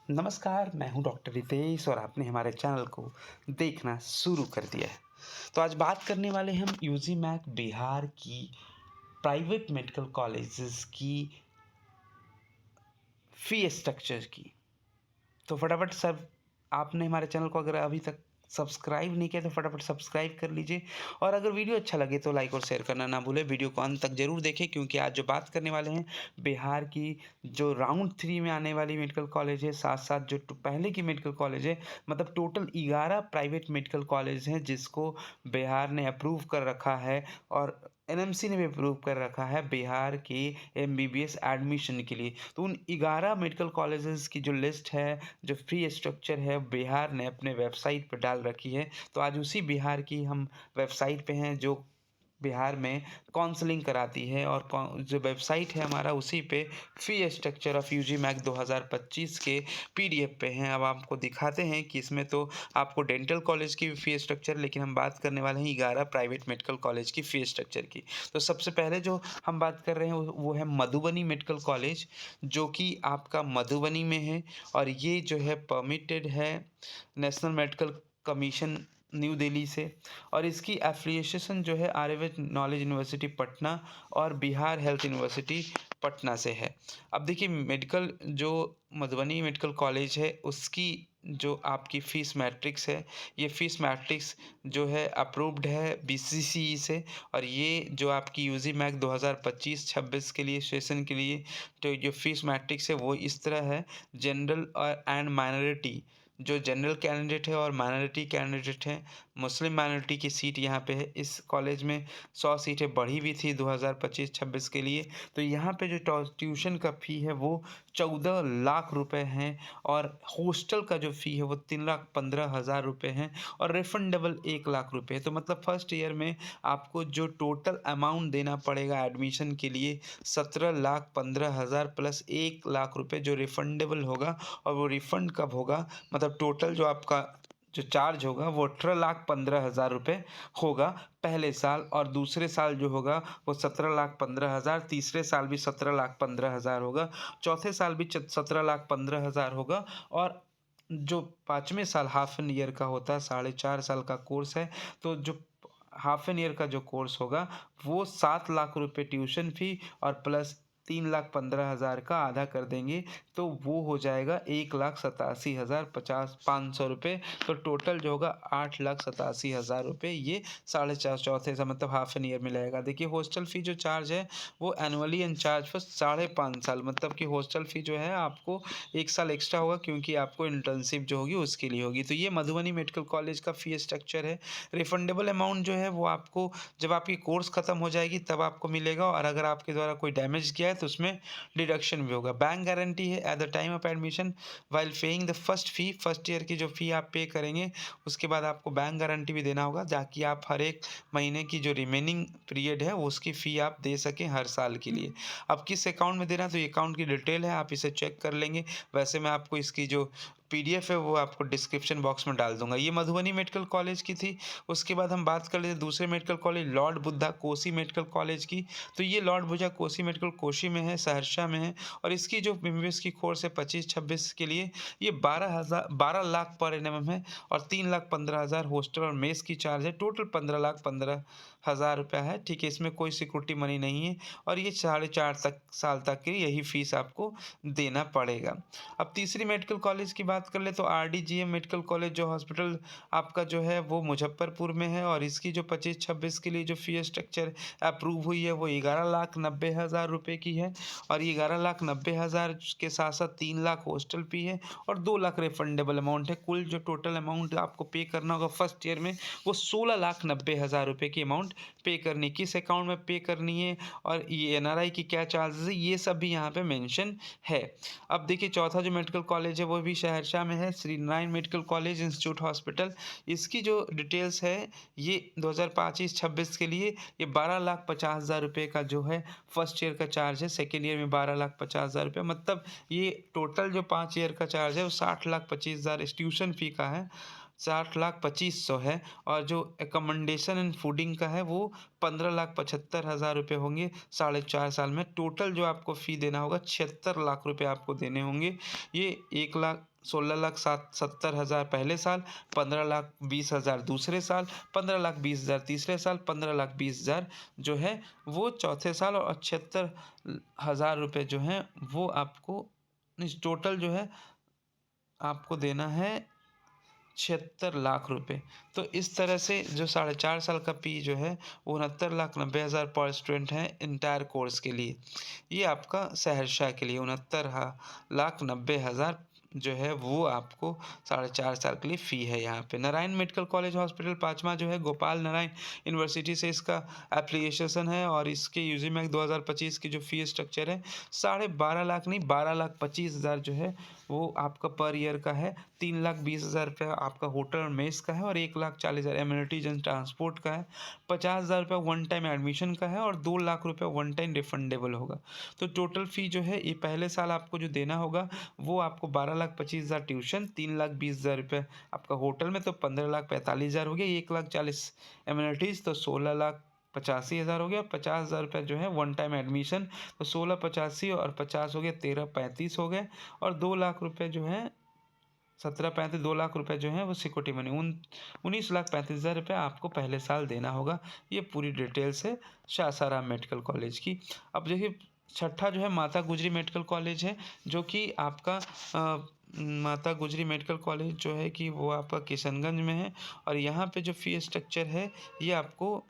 नमस्कार, मैं हूँ डॉक्टर रितेश और आपने हमारे चैनल को देखना शुरू कर दिया है। तो आज बात करने वाले हैं हम यूजीमैक बिहार की प्राइवेट मेडिकल कॉलेजेस की फ़ी स्ट्रक्चर की। तो फटाफट सब आपने हमारे चैनल को अगर अभी तक सब्सक्राइब नहीं किया तो फटाफट सब्सक्राइब कर लीजिए और अगर वीडियो अच्छा लगे तो लाइक और शेयर करना ना भूलें। वीडियो को अंत तक ज़रूर देखें क्योंकि आज जो बात करने वाले हैं बिहार की जो राउंड 3 में आने वाली मेडिकल कॉलेज है, साथ-साथ जो पहले की मेडिकल कॉलेज है, मतलब टोटल 11 प्राइवेट मेडिकल कॉलेज हैं जिसको बिहार ने अप्रूव कर रखा है और एनएमसी ने भी अप्रूव कर रखा है बिहार के एमबीबीएस एडमिशन के लिए। तो उन 11 मेडिकल कॉलेजेस की जो लिस्ट है, जो फ़ी स्ट्रक्चर है, बिहार ने अपने वेबसाइट पे डाल रखी है। तो आज उसी बिहार की हम वेबसाइट पे हैं जो बिहार में काउंसलिंग कराती है और जो वेबसाइट है हमारा उसी पे फ़ी स्ट्रक्चर ऑफ यूजीमैक 2025 के पीडीएफ पे हैं। अब आपको दिखाते हैं कि इसमें तो आपको डेंटल कॉलेज की भी फ़ी स्ट्रक्चर, लेकिन हम बात करने वाले हैं 11 प्राइवेट मेडिकल कॉलेज की फ़ी स्ट्रक्चर की। तो सबसे पहले जो हम बात कर रहे हैं वो है मधुबनी मेडिकल कॉलेज, जो कि आपका मधुबनी में है और ये जो है परमिटेड है national medical commission new Delhi से और इसकी एफ़िलिएशन जो है आर्यवैद नॉलेज यूनिवर्सिटी पटना और बिहार हेल्थ यूनिवर्सिटी पटना से है। अब देखिए मेडिकल जो मधुबनी मेडिकल कॉलेज है उसकी जो आपकी फ़ीस मैट्रिक्स है, ये फ़ीस मैट्रिक्स जो है अप्रूव्ड है बीसीसीई से और ये जो आपकी यूजीमैक 2025-26 के लिए सेशन के लिए तो जो फ़ीस मैट्रिक्स है वो इस तरह है। जनरल और एंड माइनॉरिटी, जो जनरल कैंडिडेट है और माइनॉरिटी कैंडिडेट है, मुस्लिम माइनॉरिटी की सीट यहाँ पे है। इस कॉलेज में 100 सीटें बढ़ी भी थी 2025-26 के लिए। तो यहाँ पे जो ट्यूशन का फ़ी है वो 14 लाख रुपए हैं और हॉस्टल का जो फ़ी है वो 3,15,000 रुपए हैं और रिफंडेबल 1 लाख रुपए है। तो मतलब फर्स्ट ईयर में आपको जो टोटल अमाउंट देना पड़ेगा एडमिशन के लिए 17,15,000 प्लस 1 लाख रुपए जो रिफंडेबल होगा और वो रिफंड कब होगा, मतलब टोटल जो आपका जो चार्ज होगा वो 18,15,000 रुपए होगा पहले साल और दूसरे साल जो होगा वो 17,15,000, तीसरे साल भी 17,15,000 होगा, चौथे साल भी 17,15,000 होगा और जो पाँचवें साल हाफ एन ईयर का होता है, 4.5 साल का कोर्स है, तो जो हाफ एन ईयर का जो कोर्स होगा वो 7 लाख रुपए ट्यूशन फ़ी और प्लस 3,15,000 का आधा कर देंगे तो वो हो जाएगा 1,87,050 रुपये। तो टोटल जो होगा 8,87,000 रुपये ये साढ़े चार चौथे सा मतलब हाफ एन ईयर में लगेगा। देखिए हॉस्टल फ़ी जो चार्ज है वो एनुअली इंचार्ज फॉर 5.5 साल, मतलब कि हॉस्टल फ़ी जो है आपको 1 साल एक्स्ट्रा होगा क्योंकि आपको इंटर्नशिप जो होगी उसके लिए होगी। तो ये मधुबनी मेडिकल कॉलेज का फ़ी स्ट्रक्चर है। रिफंडेबल अमाउंट जो है वो आपको जब आपकी कोर्स ख़त्म हो जाएगी तब आपको मिलेगा और अगर आपके द्वारा कोई डैमेज किया है तो उसमें डिडक्शन भी होगा। बैंक गारंटी है at the time of admission while paying the first fee, first year की जो फ़ी आप पे करेंगे उसके बाद आपको बैंक गारंटी भी देना होगा ताकि आप हर एक महीने की जो रिमेनिंग पीरियड है वो उसकी फ़ी आप दे सकें हर साल के लिए। अब किस अकाउंट में देना है तो ये अकाउंट की डिटेल है, आप इसे चेक कर लेंगे। वैसे मैं आपको इसकी जो पीडीएफ है वो आपको डिस्क्रिप्शन बॉक्स में डाल दूँगा। ये मधुबनी मेडिकल कॉलेज की थी। उसके बाद हम बात कर लेते हैं दूसरे medical college Lord Buddha Kosi medical college की। तो ये लॉर्ड बुद्धा कोसी मेडिकल कोसी में है, सहरसा में है और इसकी जो एमबीबीएस की कोर्स है 25-26 के लिए ये 12 लाख पर एनम है और 3,15,000 हॉस्टल और मेस की चार्ज है। टोटल 15,15,000 रुपया है। ठीक है, इसमें कोई सिक्योरिटी मनी नहीं है और ये 4.5 साल तक की यही फीस आपको देना पड़ेगा। अब तीसरी मेडिकल कॉलेज की बात कर ले तो आरडीजीएम मेडिकल कॉलेज जो हॉस्पिटल आपका जो है वो मुजफ्फरपुर में है और इसकी जो 25-26 के लिए जो फ़ी स्ट्रक्चर अप्रूव हुई है वो 11,90,000 रुपये की है और ये 11,90,000 के साथ-साथ 3 लाख हॉस्टल फ़ी है और 2 लाख रिफंडेबल अमाउंट है। कुल जो टोटल अमाउंट आपको पे करना होगा फर्स्ट ईयर में वो 16,90,000 रुपये की अमाउंट पे करनी है। किस अकाउंट में पे करनी है और ये एनआरआई की क्या चार्जेज़ है ये सब भी यहाँ पे मेंशन है। अब देखिए चौथा जो मेडिकल कॉलेज है वो भी सहरसा में है, Shri Narayan medical college institute hospital. इसकी जो डिटेल्स है ये 2025-26 के लिए ये 12,50,000 रुपये का जो है फर्स्ट ईयर का चार्ज है, सेकेंड ईयर में 12,50,000 रुपये, मतलब ये टोटल जो 5 ईयर का चार्ज है वो 60,25,000 इस ट्यूशन फ़ी का है। 60,25,100 है और जो एकोमोडेशन एंड फूडिंग का है वो 15,75,000 रुपये होंगे 4.5 साल में। टोटल जो आपको फ़ी देना होगा 76 लाख रुपये आपको देने होंगे। ये 1,16,70,000 पहले साल, 15,20,000 दूसरे साल, 15,20,000 तीसरे साल, 15,20,000 जो है वो चौथे साल और 76,000 रुपये जो हैं वो आपको टोटल जो है आपको देना है 76 लाख रुपए। तो इस तरह से जो 4.5 साल का फ़ी जो है वो 69,90,000 पर स्टूडेंट है इंटायर कोर्स के लिए। ये आपका सहरसा के लिए 69,90,000 जो है वो आपको 4.5 साल के लिए फ़ी है यहाँ पे। नारायण मेडिकल कॉलेज हॉस्पिटल पाँचवा जो है गोपाल नारायण यूनिवर्सिटी से इसका एप्लीकेशन है और इसके यूजी मैक 2025 की जो फ़ी स्ट्रक्चर है 12.5 लाख नहीं 12,25,000 जो है वो आपका पर ईयर का है। 3,20,000 रुपये आपका होटल और मेस का है और 1,40,000 एमिनिटीज एंड ट्रांसपोर्ट का है। 50,000 रुपये वन टाइम एडमिशन का है और 2 लाख रुपये वन टाइम रिफंडेबल होगा। तो टोटल फ़ी जो है ये पहले साल आपको जो देना होगा वो आपको 12,25,000 ट्यूशन, 3,20,000 रुपये आपका होटल में, तो 15,45,000 हो गया। 1,40,000 एमिनिटीज़ तो 16,85,000 हो गया। 50,000 रुपये जो है वन टाइम एडमिशन, तो 16,85 और 50 हो गया 13,35 हो गए और 2 लाख रुपये जो है 17,35 2 लाख रुपए जो है वो सिक्योरिटी मनी 19,35,000 रुपये आपको पहले साल देना होगा। ये पूरी डिटेल्स है सासाराम मेडिकल कॉलेज की। अब देखिए छठा जो है माता गुजरी मेडिकल कॉलेज है जो कि आपका माता गुजरी मेडिकल कॉलेज जो है कि वो आपका किशनगंज में है और यहाँ पे जो फ़ी स्ट्रक्चर है ये आपको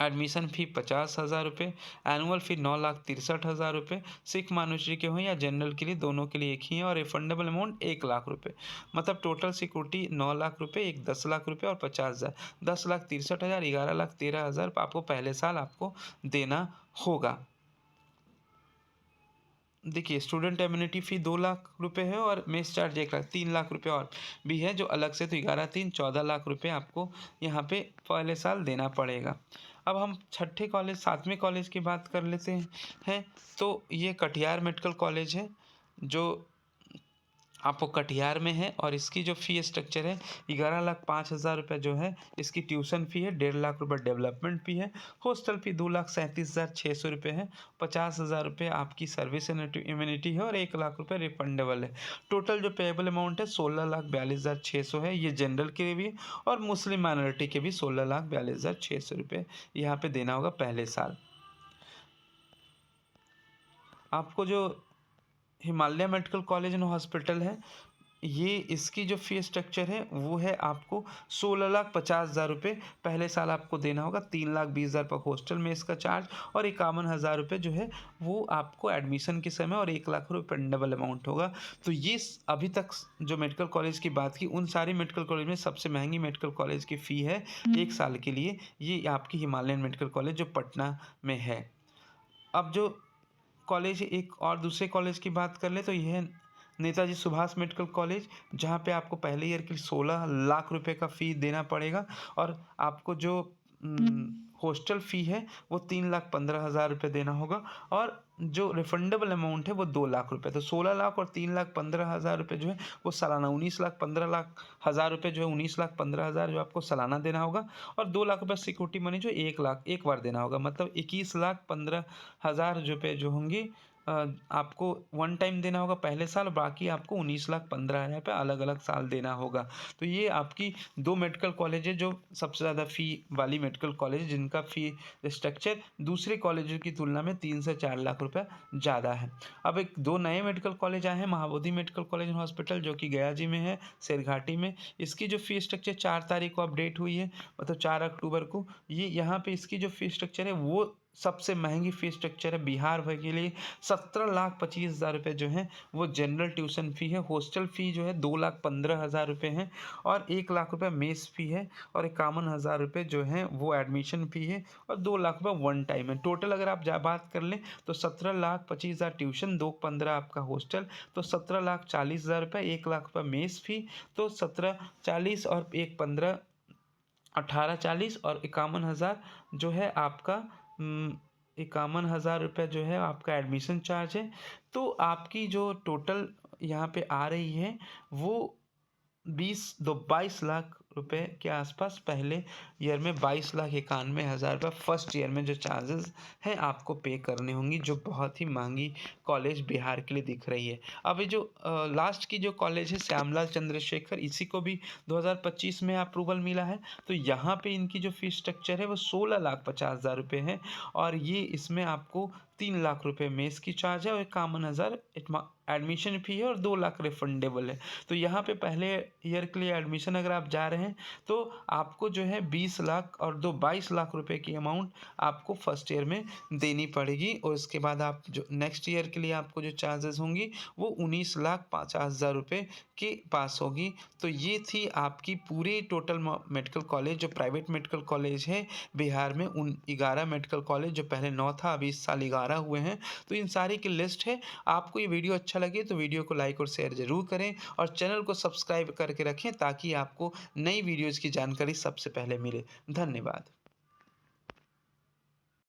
एडमिशन फ़ी 50,000 रुपये, एनुअल फ़ी 9,63,000 रुपये, सिख मानुषी के हों या जनरल के लिए दोनों के लिए एक ही है और रिफंडेबल अमाउंट 1 लाख रुपये। मतलब टोटल सिक्योरिटी 9 लाख रुपये, एक 10 लाख रुपये और 50,000, 10,63,000, 11,13,000 आपको पहले साल आपको देना होगा। देखिए स्टूडेंट एम्यूनिटी फ़ी 2 लाख रुपए है और मेस चार्ज 1 लाख 3 लाख रुपए और भी है जो अलग से, तो 11 3 14 लाख रुपए आपको यहाँ पे पहले साल देना पड़ेगा। अब हम छठे कॉलेज 7वें कॉलेज की बात कर लेते हैं। तो ये कटिहार मेडिकल कॉलेज है जो आपको कटिहार में है और इसकी जो फ़ी स्ट्रक्चर है 11,05,000 रुपये जो है इसकी ट्यूशन फ़ी है। 1.5 लाख रुपये डेवलपमेंट फ़ी है। हॉस्टल फ़ी 2,37,600 रुपये है। 50,000 रुपये आपकी सर्विस इम्यूनिटी है और 1 लाख रुपये रिफंडेबल है। टोटल जो पेएबल अमाउंट है 16,42,600 है। ये जनरल के लिए भी और मुस्लिम माइनॉरिटी के भी 16,42,600 रुपये यहाँ पे देना होगा पहले साल। आपको जो Himalaya medical college and hospital है ये इसकी जो फ़ी स्ट्रक्चर है वो है आपको 16,50,000 रुपये पहले साल आपको देना होगा। 3,20,000 पर हॉस्टल में इसका चार्ज और 51,000 रुपये जो है वो आपको एडमिशन के समय और 1 लाख रुपये रिफंडेबल अमाउंट होगा। तो ये अभी तक जो मेडिकल कॉलेज की बात की उन सारी मेडिकल कॉलेज में सबसे महंगी मेडिकल कॉलेज की फ़ी है 1 साल के लिए ये आपकी हिमालयन मेडिकल कॉलेज जो पटना में है। अब जो कॉलेज एक और दूसरे कॉलेज की बात कर ले तो यह है नेताजी सुभाष मेडिकल कॉलेज, जहाँ पे आपको पहले ईयर के लिए 16 लाख रुपए का फ़ी देना पड़ेगा और आपको जो हॉस्टल फ़ी है वो 3,15,000 रुपये देना होगा और जो रिफंडेबल अमाउंट है वो 2 लाख रुपये। तो 16 लाख और 3,15,000 रुपये जो है वो सालाना 19,15,000 रुपये जो है 19,15,000 जो आपको सालाना देना होगा और 2 लाख रुपये सिक्योरिटी मनी जो 1 लाख एक बार देना होगा। मतलब 21,15,000 रुपये जो होंगे आपको वन टाइम देना होगा पहले साल, बाकी आपको 19,15,000 रुपये अलग अलग साल देना होगा। तो ये आपकी 2 मेडिकल कॉलेज है जो सबसे ज़्यादा फ़ी वाली मेडिकल कॉलेज जिनका फ़ी स्ट्रक्चर दूसरे कॉलेजों की तुलना में 3 से 4 लाख रुपये ज़्यादा है। अब एक 2 नए मेडिकल कॉलेज आए हैं, Mahabodhi medical college and hospital जो कि गया जी में है, शेरघाटी में। इसकी जो फ़ी स्ट्रक्चर 4 तारीख को अपडेट हुई है, मतलब 4 अक्टूबर को। ये यहाँ पे इसकी जो फ़ी स्ट्रक्चर है वो सबसे महंगी फ़ी स्ट्रक्चर है बिहार भर के लिए। 17,25,000 रुपये जो है वो जनरल ट्यूशन फ़ी है। हॉस्टल फ़ी जो है 2,15,000 रुपये है और 1 लाख रुपये मेस फ़ी है और 51,000 रुपये जो है वो एडमिशन फ़ी है और 2 लाख रुपये वन टाइम है। टोटल अगर आप बात कर लें तो 17,25,000 ट्यूशन, 2,15,000 आपका हॉस्टल, तो 17,40,000 रुपये, 1 लाख रुपये मेस फ़ी, तो 17,40 और 1,15 18,40 और 51,000 जो है आपका 51,000 रुपये जो है आपका एडमिशन चार्ज है। तो आपकी जो टोटल यहाँ पे आ रही है वो 22 लाख रुपए के आसपास पहले ईयर में 22,91,000 रुपये फर्स्ट ईयर में जो चार्जेस हैं आपको पे करने होंगी, जो बहुत ही महंगी कॉलेज बिहार के लिए दिख रही है। अब ये जो लास्ट की जो कॉलेज है श्यामलाल चंद्रशेखर, इसी को भी 2025 में अप्रूवल मिला है। तो यहाँ पे इनकी जो फीस स्ट्रक्चर है वो 16,50,000 रुपये है और ये इसमें आपको 3 लाख रुपए मेस की चार्ज है और 51,000 एडमिशन फ़ी है और 2 लाख रिफंडेबल है। तो यहाँ पे पहले ईयर के लिए एडमिशन अगर आप जा रहे हैं तो आपको जो है 20 लाख और 22 लाख रुपए की अमाउंट आपको फर्स्ट ईयर में देनी पड़ेगी और उसके बाद आप जो नेक्स्ट ईयर के लिए आपको जो चार्जेस होंगी वो 19,50,000 रुपये के पास होगी। तो ये थी आपकी पूरी टोटल मेडिकल कॉलेज जो प्राइवेट मेडिकल कॉलेज है बिहार में, उन 11 मेडिकल कॉलेज जो पहले 9 था अभी इस साल 11 हुए हैं। तो इन सारी की लिस्ट है। आपको ये वीडियो अच्छा लगे तो वीडियो को लाइक और शेयर ज़रूर करें और चैनल को सब्सक्राइब करके रखें ताकि आपको नई वीडियोज़ की जानकारी सबसे पहले मिले। धन्यवाद।